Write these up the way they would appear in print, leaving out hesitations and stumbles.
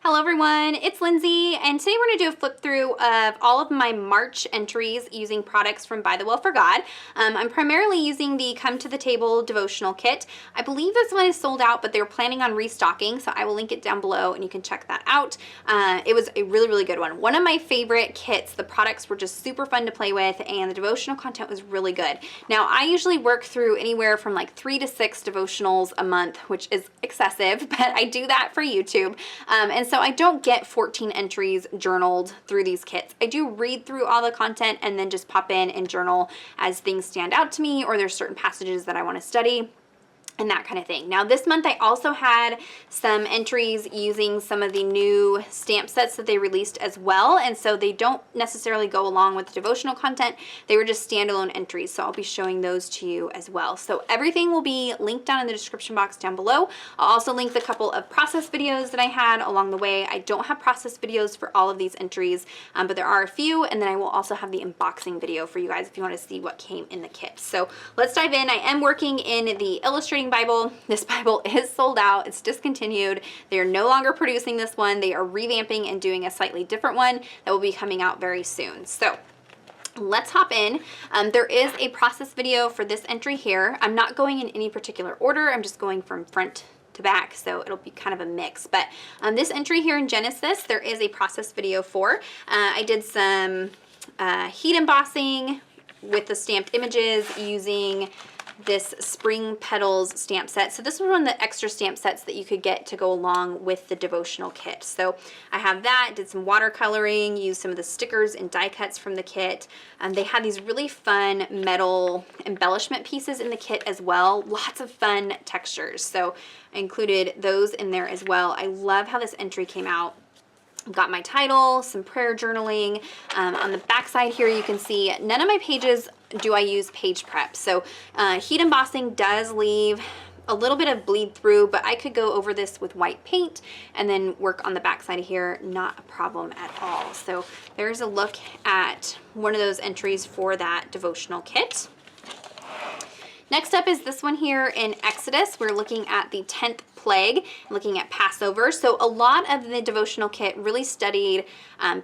Hello everyone, it's Lindsay, and today we're going to do a flip through of all of my March entries using products from ByTheWell4God. I'm primarily using the Come to the Table devotional kit. I believe this one is sold out, but they're planning on restocking, so I will link it down below and you can check that out. It was a really good one. One of my favorite kits. The products were just super fun to play with and the devotional content was really good. Now I usually work through anywhere from like 3 to 6 devotionals a month, which is excessive, but I do that for YouTube. And so I don't get 14 entries journaled through these kits. I do read through all the content and then just pop in and journal as things stand out to me or there's certain passages that I want to study and that kind of thing. Now this month I also had some entries using some of the new stamp sets that they released as well, and so they don't necessarily go along with the devotional content. They were just standalone entries, so I'll be showing those to you as well. So everything will be linked down in the description box down below. I'll also link the couple of process videos that I had along the way. I don't have process videos for all of these entries, but there are a few, and then I will also have the unboxing video for you guys if you want to see what came in the kit. So let's dive in. I am working in the illustrating Bible. This Bible is sold out. It's discontinued. They are no longer producing this one. They are revamping and doing a slightly different one that will be coming out very soon. So let's hop in. There is a process video for this entry here. I'm not going in any particular order. I'm just going from front to back, so it'll be kind of a mix. But this entry here in Genesis, there is a process video for. I did some heat embossing with the stamped images using this Spring Petals stamp set. So this was one of the extra stamp sets that you could get to go along with the devotional kit. So I have that, did some watercoloring, used some of the stickers and die cuts from the kit. They had these really fun metal embellishment pieces in the kit as well. Lots of fun textures. So I included those in there as well. I love how this entry came out. Got my title, some prayer journaling. On the back side here you can see none of my pages do I use page prep. So heat embossing does leave a little bit of bleed through, but I could go over this with white paint and then work on the back side here, not a problem at all. So there's a look at one of those entries for that devotional kit. Next up is this one here in Exodus. We're looking at the 10th plague, looking at Passover. So a lot of the devotional kit really studied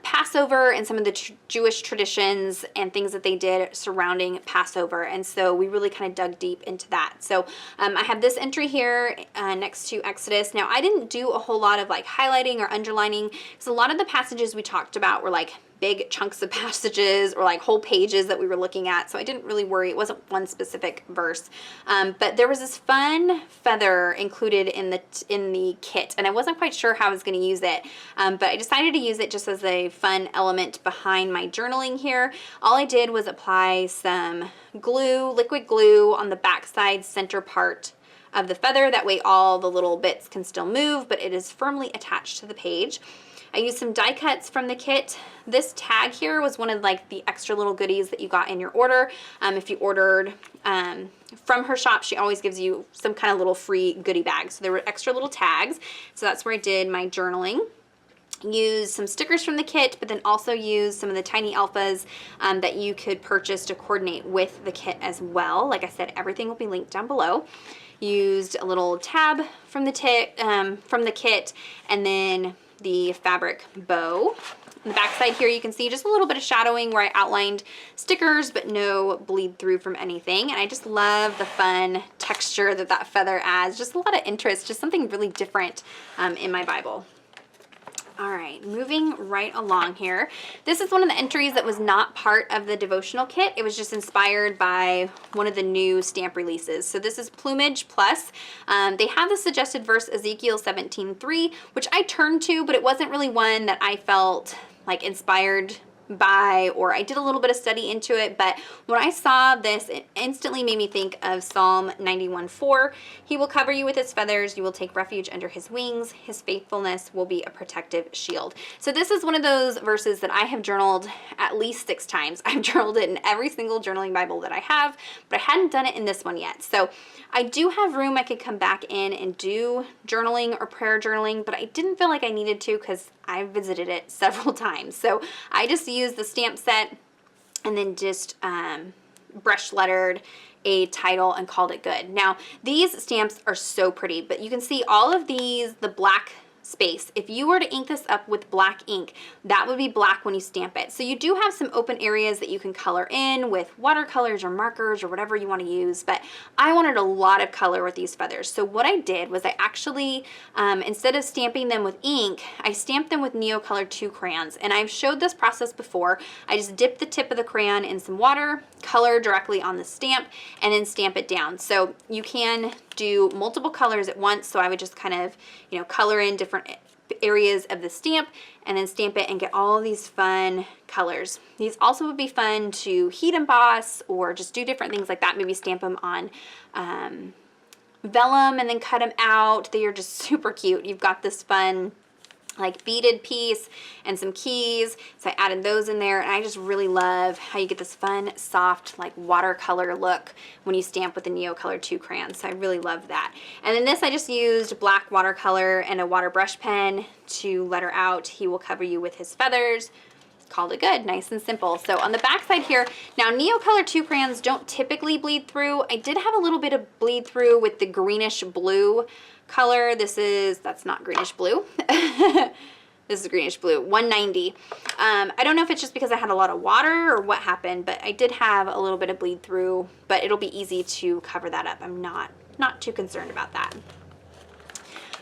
Passover and some of the Jewish traditions and things that they did surrounding Passover. And so we really kind of dug deep into that. So I have this entry here next to Exodus. Now I didn't do a whole lot of like highlighting or underlining because a lot of the passages we talked about were like big chunks of passages or like whole pages that we were looking at, so I didn't really worry. It wasn't one specific verse, but there was this fun feather included in the kit, and I wasn't quite sure how I was going to use it, but I decided to use it just as a fun element behind my journaling here. All I did was apply some glue, liquid glue, on the backside center part of the feather. That way all the little bits can still move, but it is firmly attached to the page. I used some die cuts from the kit. This tag here was one of like the extra little goodies that you got in your order. If you ordered from her shop, she always gives you some kind of little free goodie bag. So there were extra little tags. So that's where I did my journaling. Used some stickers from the kit, but then also used some of the tiny alphas that you could purchase to coordinate with the kit as well. Like I said, everything will be linked down below. Used a little tab from the kit, and then the fabric bow. On the back side here you can see just a little bit of shadowing where I outlined stickers but no bleed through from anything, and I just love the fun texture that that feather adds. Just a lot of interest, just something really different in my Bible. All right, moving right along here. This is one of the entries that was not part of the devotional kit. It was just inspired by one of the new stamp releases. So this is Plumage Plus. They have the suggested verse Ezekiel 17:3, which I turned to, but it wasn't really one that I felt like inspired by, or I did a little bit of study into it, but when I saw this, it instantly made me think of Psalm 91:4. He will cover you with his feathers, you will take refuge under his wings, his faithfulness will be a protective shield. So this is one of those verses that I have journaled at least 6 times. I've journaled it in every single journaling Bible that I have, but I hadn't done it in this one yet. So I do have room I could come back in and do journaling or prayer journaling, but I didn't feel like I needed to because I visited it several times. So I just used the stamp set and then just brush lettered a title and called it good. Now these stamps are so pretty, but you can see all of these, the black space. If you were to ink this up with black ink, that would be black when you stamp it. So you do have some open areas that you can color in with watercolors or markers or whatever you want to use, but I wanted a lot of color with these feathers. So what I did was I actually, instead of stamping them with ink, I stamped them with Neocolor 2 crayons. And I've showed this process before. I just dip the tip of the crayon in some water, color directly on the stamp, and then stamp it down. So you can do multiple colors at once. So I would just kind of, you know, color in different areas of the stamp and then stamp it and get all these fun colors. These also would be fun to heat emboss or just do different things like that. Maybe stamp them on vellum and then cut them out. They are just super cute. You've got this fun like beaded piece and some keys, so I added those in there, and I just really love how you get this fun soft like watercolor look when you stamp with the Neocolor 2 crayons. So I really love that. And then this, I just used black watercolor and a water brush pen to letter out "He will cover you with his feathers." Called it good, nice and simple. So on the back side here, now Neocolor 2 crayons don't typically bleed through. I did have a little bit of bleed through with the greenish blue color. That's not greenish blue. This is greenish blue, 190. I don't know if it's just because I had a lot of water or what happened, but I did have a little bit of bleed through, but it'll be easy to cover that up. I'm not too concerned about that.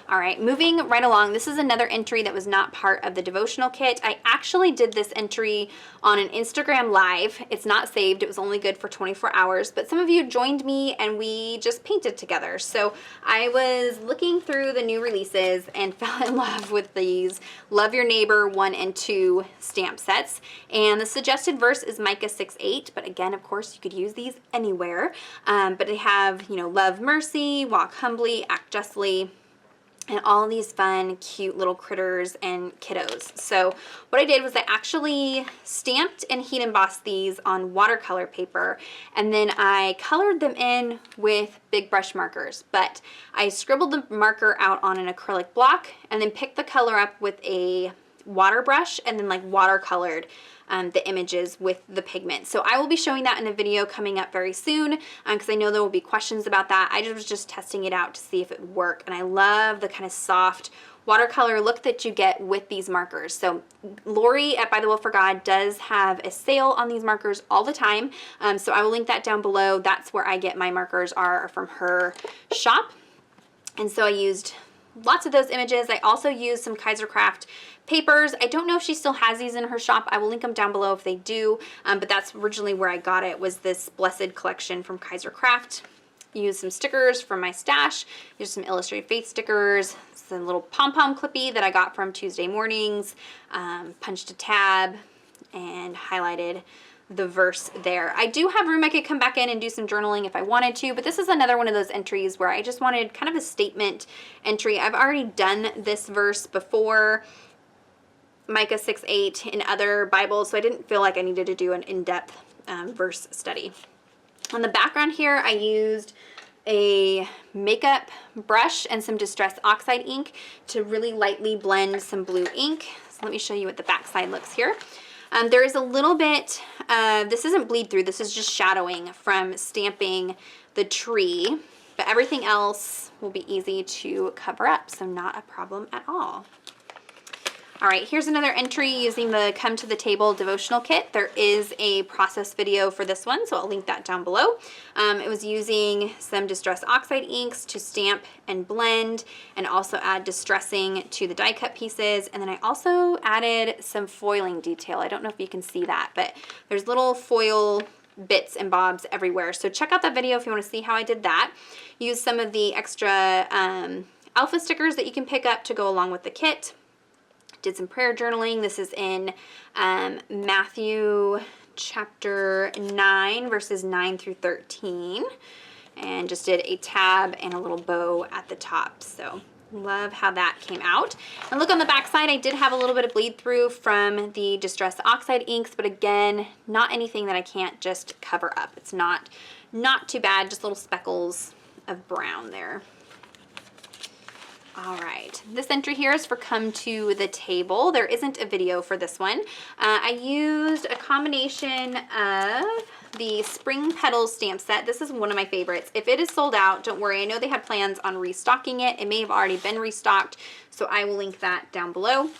All right, moving right along, this is another entry that was not part of the devotional kit. I actually did this entry on an Instagram Live. It's not saved, it was only good for 24 hours, but some of you joined me and we just painted together. So I was looking through the new releases and fell in love with these Love Your Neighbor 1 and 2 stamp sets. And the suggested verse is Micah 6:8, but again, of course, you could use these anywhere. But they have, you know, love mercy, walk humbly, act justly, and all these fun, cute little critters and kiddos. So what I did was I actually stamped and heat embossed these on watercolor paper, and then I colored them in with big brush markers. But I scribbled the marker out on an acrylic block and then picked the color up with a water brush and then like watercolored the images with the pigment. So I will be showing that in a video coming up very soon because I know there will be questions about that. I was just testing it out to see if it would work, and I love the kind of soft watercolor look that you get with these markers. So Lori at ByTheWell4God does have a sale on these markers all the time, so I will link that down below. That's where I get my markers, are from her shop. And so I used lots of those images. I also used some Kaisercraft papers. I don't know if she still has these in her shop. I will link them down below if they do, but that's originally where I got it, was this Blessed collection from Kaisercraft. Used some stickers from my stash. Used some Illustrated Faith stickers, some little pom-pom clippy that I got from Tuesday Mornings, punched a tab, and highlighted the verse there. I do have room I could come back in and do some journaling if I wanted to, but this is another one of those entries where I just wanted kind of a statement entry. I've already done this verse before, Micah 6:8, in other Bibles, so I didn't feel like I needed to do an in-depth verse study. On the background here, I used a makeup brush and some Distress Oxide ink to really lightly blend some blue ink. So let me show you what the back side looks here. There is a little bit, this isn't bleed through, this is just shadowing from stamping the tree, but everything else will be easy to cover up, so not a problem at all. All right, here's another entry using the Come to the Table devotional kit. There is a process video for this one, so I'll link that down below. It was using some Distress Oxide inks to stamp and blend and also add distressing to the die cut pieces. And then I also added some foiling detail. I don't know if you can see that, but there's little foil bits and bobs everywhere. So check out that video if you want to see how I did that. Use some of the extra alpha stickers that you can pick up to go along with the kit. Did some prayer journaling. This is in Matthew chapter 9, verses 9 through 13. And just did a tab and a little bow at the top. So love how that came out. And look on the back side, I did have a little bit of bleed through from the Distress Oxide inks, but again, not anything that I can't just cover up. It's not too bad, just little speckles of brown there. All right, this entry here is for Come to the Table. There isn't a video for this one. I used a combination of the Spring Petals stamp set. This is one of my favorites. If it is sold out, don't worry. I know they had plans on restocking it. It may have already been restocked, so I will link that down below.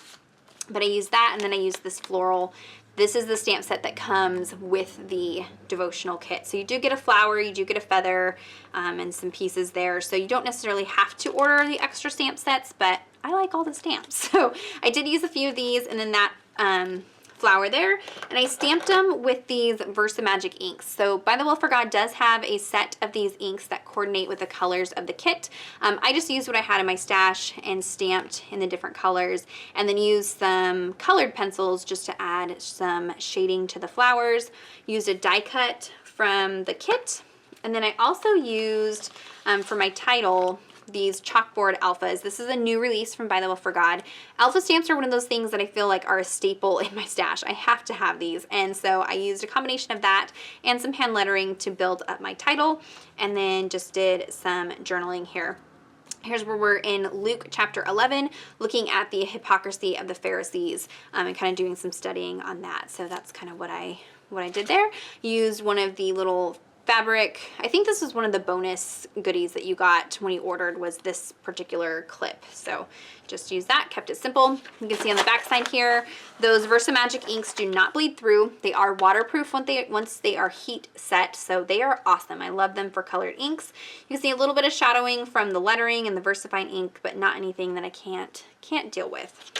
But I used that, and then I used this floral. This is the stamp set that comes with the devotional kit. So you do get a flower, you do get a feather, and some pieces there. So you don't necessarily have to order the extra stamp sets, but I like all the stamps. So I did use a few of these, and then that flower there, and I stamped them with these Versamagic inks. So ByTheWell4God does have a set of these inks that coordinate with the colors of the kit. I just used what I had in my stash and stamped in the different colors, and then used some colored pencils just to add some shading to the flowers. Used a die cut from the kit, and then I also used for my title these chalkboard alphas. This is a new release from ByTheWell4God. Alpha stamps are one of those things that I feel like are a staple in my stash. I have to have these, and so I used a combination of that and some hand lettering to build up my title, and then just did some journaling here. Here's where we're in Luke chapter 11, looking at the hypocrisy of the Pharisees, and kind of doing some studying on that. So that's kind of what I did there. Used one of the little fabric. I think this was one of the bonus goodies that you got when you ordered, was this particular clip. So just use that, kept it simple. You can see on the back side here, those Versamagic inks do not bleed through. They are waterproof once they are heat set, so they are awesome. I love them for colored inks. You can see a little bit of shadowing from the lettering and the VersaFine ink, but not anything that I can't deal with.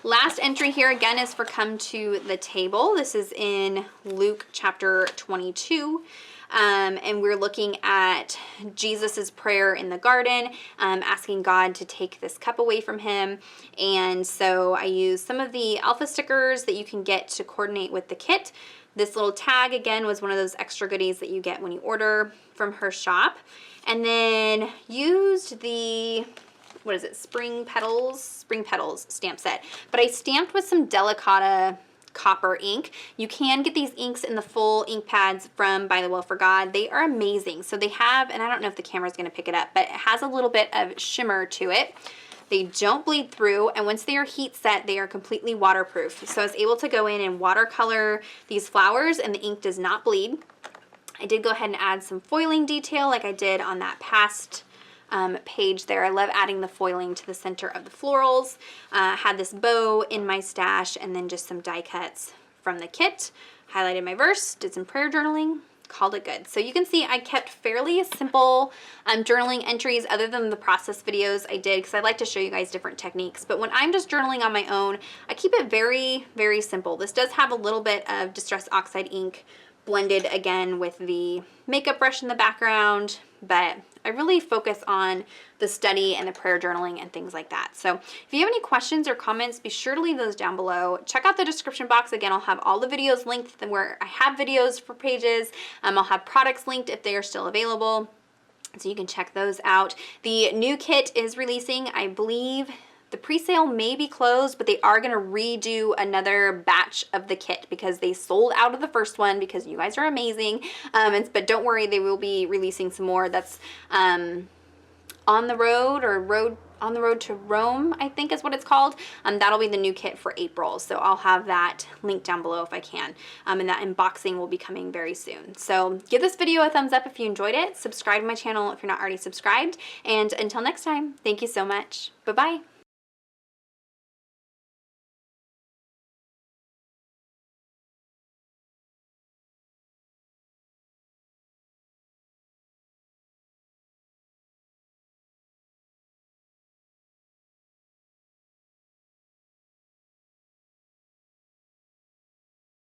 Last entry here again is for Come to the Table. This is in Luke chapter 22. And we're looking at Jesus's prayer in the garden, asking God to take this cup away from him. And so I used some of the alpha stickers that you can get to coordinate with the kit. This little tag again was one of those extra goodies that you get when you order from her shop. And then used the, what is it, Spring Petals stamp set. But I stamped with some Delicata copper ink. You can get these inks in the full ink pads from ByTheWell4God. They are amazing. So they have, and I don't know if the camera's going to pick it up, but it has a little bit of shimmer to it. They don't bleed through, and once they are heat set, they are completely waterproof. So I was able to go in and watercolor these flowers, and the ink does not bleed. I did go ahead and add some foiling detail like I did on that past page there. I love adding the foiling to the center of the florals. Had this bow in my stash, and then just some die cuts from the kit. Highlighted my verse, did some prayer journaling, called it good. So you can see I kept fairly simple journaling entries other than the process videos I did, because I like to show you guys different techniques. But when I'm just journaling on my own, I keep it very, very simple. This does have a little bit of Distress Oxide ink blended again with the makeup brush in the background, but I really focus on the study and the prayer journaling and things like that. So if you have any questions or comments, be sure to leave those down below. Check out the description box. Again, I'll have all the videos linked where I have videos for pages. I'll have products linked if they are still available, so you can check those out. The new kit is releasing, I believe. The pre-sale may be closed, but they are going to redo another batch of the kit because they sold out of the first one, because you guys are amazing. But don't worry, they will be releasing some more. That's On the Road, or On the Road to Rome, I think is what it's called. That'll be the new kit for April. So I'll have that linked down below if I can. And that unboxing will be coming very soon. So give this video a thumbs up if you enjoyed it. Subscribe to my channel if you're not already subscribed. And until next time, thank you so much. Bye-bye.